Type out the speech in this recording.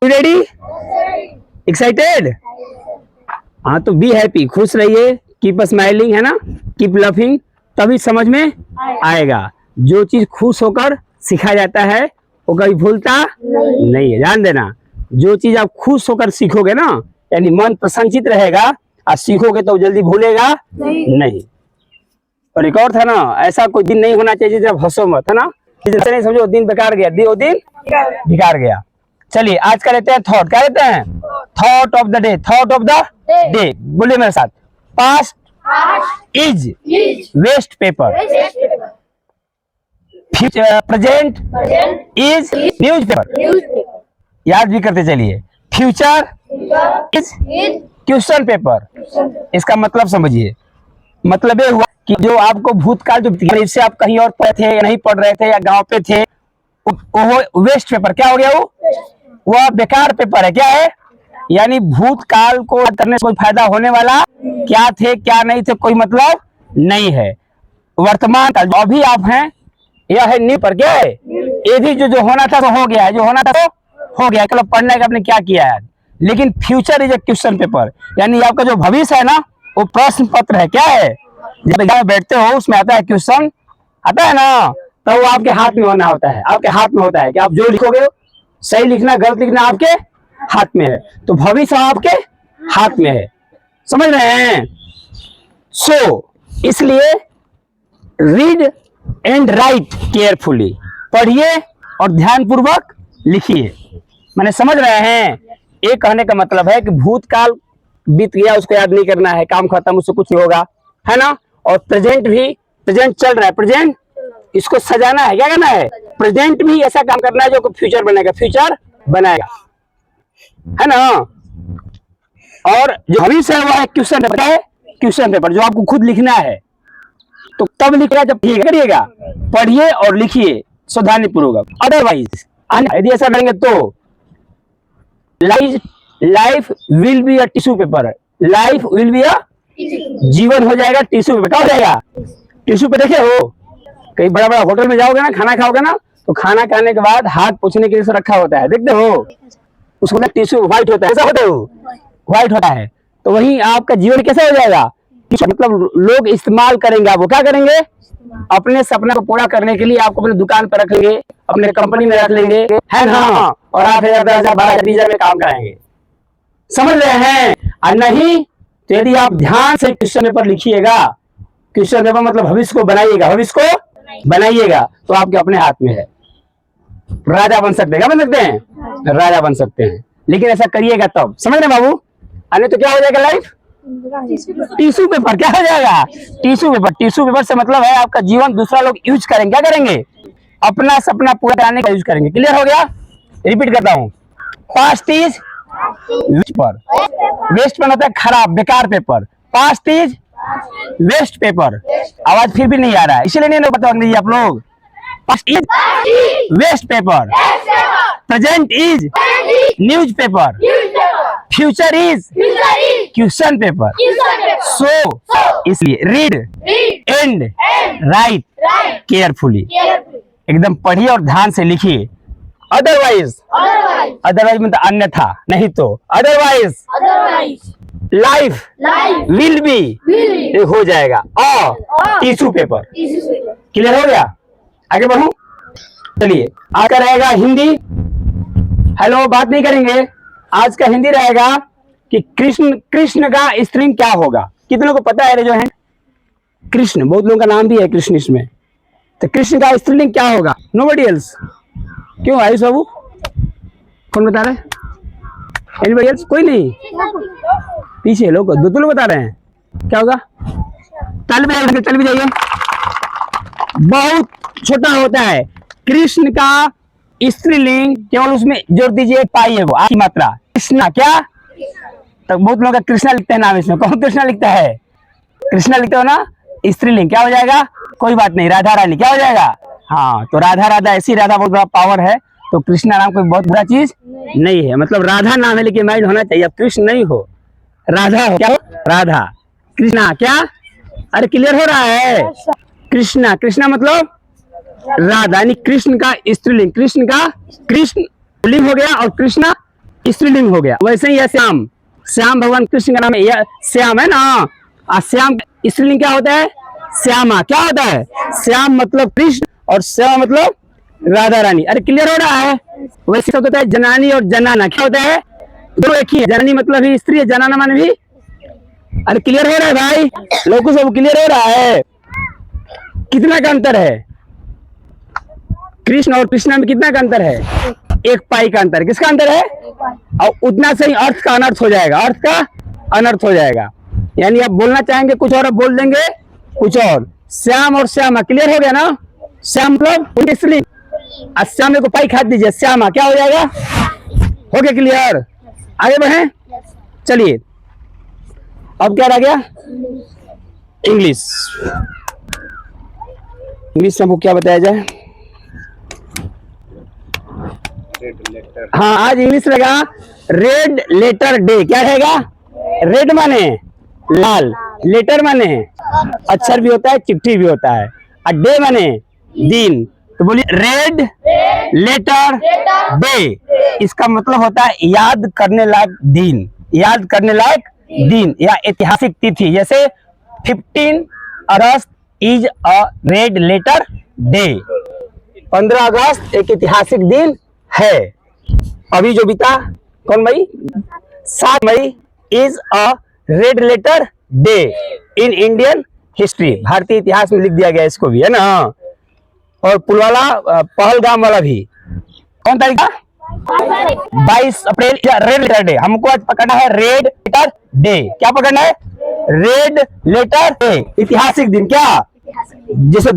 Ready? Excited? हाँ तो be happy, खुश रहिए, कीप स्माइलिंग, है ना, कीप लाफिंग, तभी समझ में आएगा। जो चीज खुश होकर सिखाया जाता है वो कभी भूलता नहीं है, ध्यान देना। जो चीज आप खुश होकर सीखोगे ना, यानी मन प्रसन्नचित रहेगा, और सीखोगे तो जल्दी भूलेगा नहीं। और एक और था ना, ऐसा कोई दिन नहीं होना चाहिए जब हंसो मत, है ना, जैसे नहीं समझो दिन बेकार गया, वो दिन बेकार गया। चलिए आज का लेते हैं थॉट, क्या लेते हैं? Thought of the day, thought of the day, बोलिए मेरे साथ। Past is waste paper, present is newspaper, याद भी करते चलिए। Future is question paper. इसका मतलब समझिए, मतलब ये हुआ कि जो आपको भूतकाल जो इससे आप कहीं और पढ़े थे या नहीं पढ़ रहे थे या गांव पे थे, वो वेस्ट पेपर क्या हो गया? वो बेकार पेपर है। क्या है? यानी भूतकाल को करने से कोई फायदा होने वाला क्या थे क्या नहीं थे कोई मतलब नहीं है। वर्तमान काल जो अभी आप हैं यह है न्यू पर। क्या है? ये भी जो होना था तो हो गया है, जो होना था तो हो गया। कल पढ़ने का आपने क्या किया है। लेकिन future is a question paper, यानी आपका जो भविष्य है ना वो प्रश्न पत्र है। क्या है? जब एग्जाम बैठते हो उसमें आता है क्वेश्चन, आता है ना, तो वो आपके हाथ में होना होता है। आपके हाथ में होता है कि आप जो लिखोगे सही लिखना गलत लिखना आपके हाथ में है। तो भविष्य आपके हाथ में है, समझ रहे हैं? सो इसलिए रीड एंड राइट केयरफुली, पढ़िए और ध्यानपूर्वक लिखिए। मैंने समझ रहे हैं? एक कहने का मतलब है कि भूतकाल बीत गया उसको याद नहीं करना है, काम खत्म, उससे कुछ नहीं होगा, है ना। और प्रेजेंट भी, प्रेजेंट चल रहा है, प्रेजेंट इसको सजाना है। क्या करना है? प्रेजेंट भी ऐसा काम करना है जो फ्यूचर बनेगा, फ्यूचर बनाएगा, है ना। और जो भविष्य है वो है क्वेश्चन पेपर। क्या है? क्वेश्चन पेपर जो आपको खुद लिखना है। तो तब लिखना जब करिएगा, पढ़िए और लिखिए सावधानी पूर्वक। अदरवाइज यदि ऐसा करेंगे तो life will be a tissue paper, life will be a, जीवन हो जाएगा टिश्यू पेपर। क्या हो जाएगा? Tissue paper. देखे हो कहीं बड़ा बड़ा होटल में जाओगे ना, खाना खाओगे ना, तो खाना खाने के बाद हाथ पोंछने के लिए रखा होता है, देखते हो, उसको ना टिश्यू व्हाइट होता है, ऐसा होता है, व्हाइट होता है। तो वही आपका जीवन कैसा हो जाएगा? मतलब लोग इस्तेमाल करेंगे, आपको क्या करेंगे? अपने सपना को पूरा करने के लिए आपको अपने दुकान पर रख लेंगे, अपने कंपनी में रख लेंगे, है ना, और 8,000 10,000 12,000 में काम कराएंगे। समझ रहे हैं? और नहीं तो यदि आप ध्यान से क्वेश्चन पेपर लिखिएगा, क्वेश्चन पेपर मतलब भविष्य को बनाइएगा, भविष्य को बनाइएगा, तो आपके अपने हाथ में है। राजा बन सकते हैं। क्या बन सकते हैं? राजा बन सकते हैं। लेकिन ऐसा करिएगा तब, समझ रहे बाबू? अन्य तो क्या हो जाएगा? Life tissue paper. क्या हो जाएगा? Tissue paper. टिश्यू पेपर से मतलब है आपका जीवन दूसरा लोग यूज करेंगे। क्या करेंगे? अपना सपना पूरा कराने का यूज करेंगे। क्लियर हो गया? रिपीट करता हूँ। Past is waste paper, waste paper होता है खराब बेकार पेपर। Past is waste paper. आवाज फिर भी नहीं आ रहा है, इसीलिए नहीं पता अंग्रेजी आप लोग। Past is waste paper, present is news paper, future is question paper. So इसलिए रीड एंड राइट केयरफुली, एकदम पढ़िए और ध्यान से लिखिए। अदरवाइज मतलब अन्यथा, नहीं तो अदरवाइज लाइफ विल बी हो जाएगा टिश्यू पेपर। क्लियर हो गया? आगे बढ़ूं? चलिए आज का रहेगा हिंदी। हेलो, बात नहीं करेंगे। आज का हिंदी रहेगा कि कृष्ण का स्त्रीलिंग क्या होगा। कितनों को पता है? जो है कृष्ण, बहुत लोगों का नाम भी है कृष्ण इसमें, तो कृष्ण का स्त्रीलिंग क्या होगा? Nobody else. क्यों आयुष बाबू, कौन बता रहे हैं? Anybody else? कोई नहीं, पीछे लोग, दो लोग बता रहे हैं। क्या होगा? ताली भी जाइए। बहुत छोटा होता है कृष्ण का स्त्रीलिंग, केवल उसमें जोड़ दीजिए पाई है वो आपकी मात्रा कृष्णा। क्या? तो बहुत लोग कृष्णा लिखते हैं नाम, इसमें कौन कृष्णा लिखता है? कृष्णा लिखते हो ना, स्त्रीलिंग क्या हो जाएगा? कोई बात नहीं, राधा रानी। क्या हो जाएगा? हाँ, तो राधा राधा ऐसी राधा बहुत बड़ा पावर है, तो कृष्णा नाम कोई बहुत बुरा चीज नहीं है। मतलब राधा नाम है लेकिन माइंड होना चाहिए, अब कृष्ण नहीं हो, राधा हो। क्या हो? राधा। कृष्णा क्या? अरे क्लियर हो रहा है? कृष्णा, कृष्णा मतलब राधा, यानी कृष्ण का स्त्रीलिंग, कृष्ण का कृष्ण लिंग हो गया और कृष्णा स्त्रीलिंग हो गया। वैसे ही है श्याम, श्याम भगवान कृष्ण का नाम है, यह श्याम है ना। श्याम स्त्रीलिंग क्या होता है? श्यामा। क्या होता है? श्याम मतलब कृष्ण और श्यामा मतलब राधा रानी। अरे क्लियर हो रहा है? वैसे सब होता है जनानी और जनाना। क्या होता है? दोनों एक ही है। जनानी मतलब भी स्त्री है, जनाना माने भी। अरे क्लियर हो रहा है भाई? लोगों को सब क्लियर हो रहा है? कितना का अंतर है? कृष्ण और कृष्णा में कितना का अंतर है? एक पाई का अंतर। किसका अंतर है? और उतना से ही अर्थ का अनर्थ हो जाएगा, अर्थ का अनर्थ हो जाएगा। यानी आप बोलना चाहेंगे कुछ और, आप बोल देंगे कुछ और। श्याम और श्यामा क्लियर हो गया ना? श्याम मतलब इसलिए श्याम को पाई खाद दीजिए, श्यामा क्या हो जाएगा? हो गया क्लियर? आगे बढ़े, चलिए। अब क्या रह गया? इंग्लिश। इंग्लिश में हमको क्या बताया जाए? हाँ, आज इंग्लिश रहेगा रेड लेटर डे। क्या रहेगा? रेड माने लाल, लेटर माने अक्षर भी होता है, चिट्ठी भी होता है, और डे माने दिन। तो बोलिए रेड लेटर डे। इसका मतलब होता है याद करने लायक दिन, याद करने लायक दिन या ऐतिहासिक तिथि। जैसे 15 August is a red letter day. 15 अगस्त एक ऐतिहासिक दिन है। अभी जो बीता कौन भाई? 7 May is a red letter day in Indian history. भारतीय इतिहास में लिख दिया गया इसको भी, है ना। और पुलवाला पहलगाम वाला भी कौन तारीख का? 22 अप्रैल या रेड लेटर डे। हमको आज पकड़ना है रेड लेटर डे। क्या पकड़ना है? रेड लेटर डे, ऐतिहासिक दिन। क्या? जैसे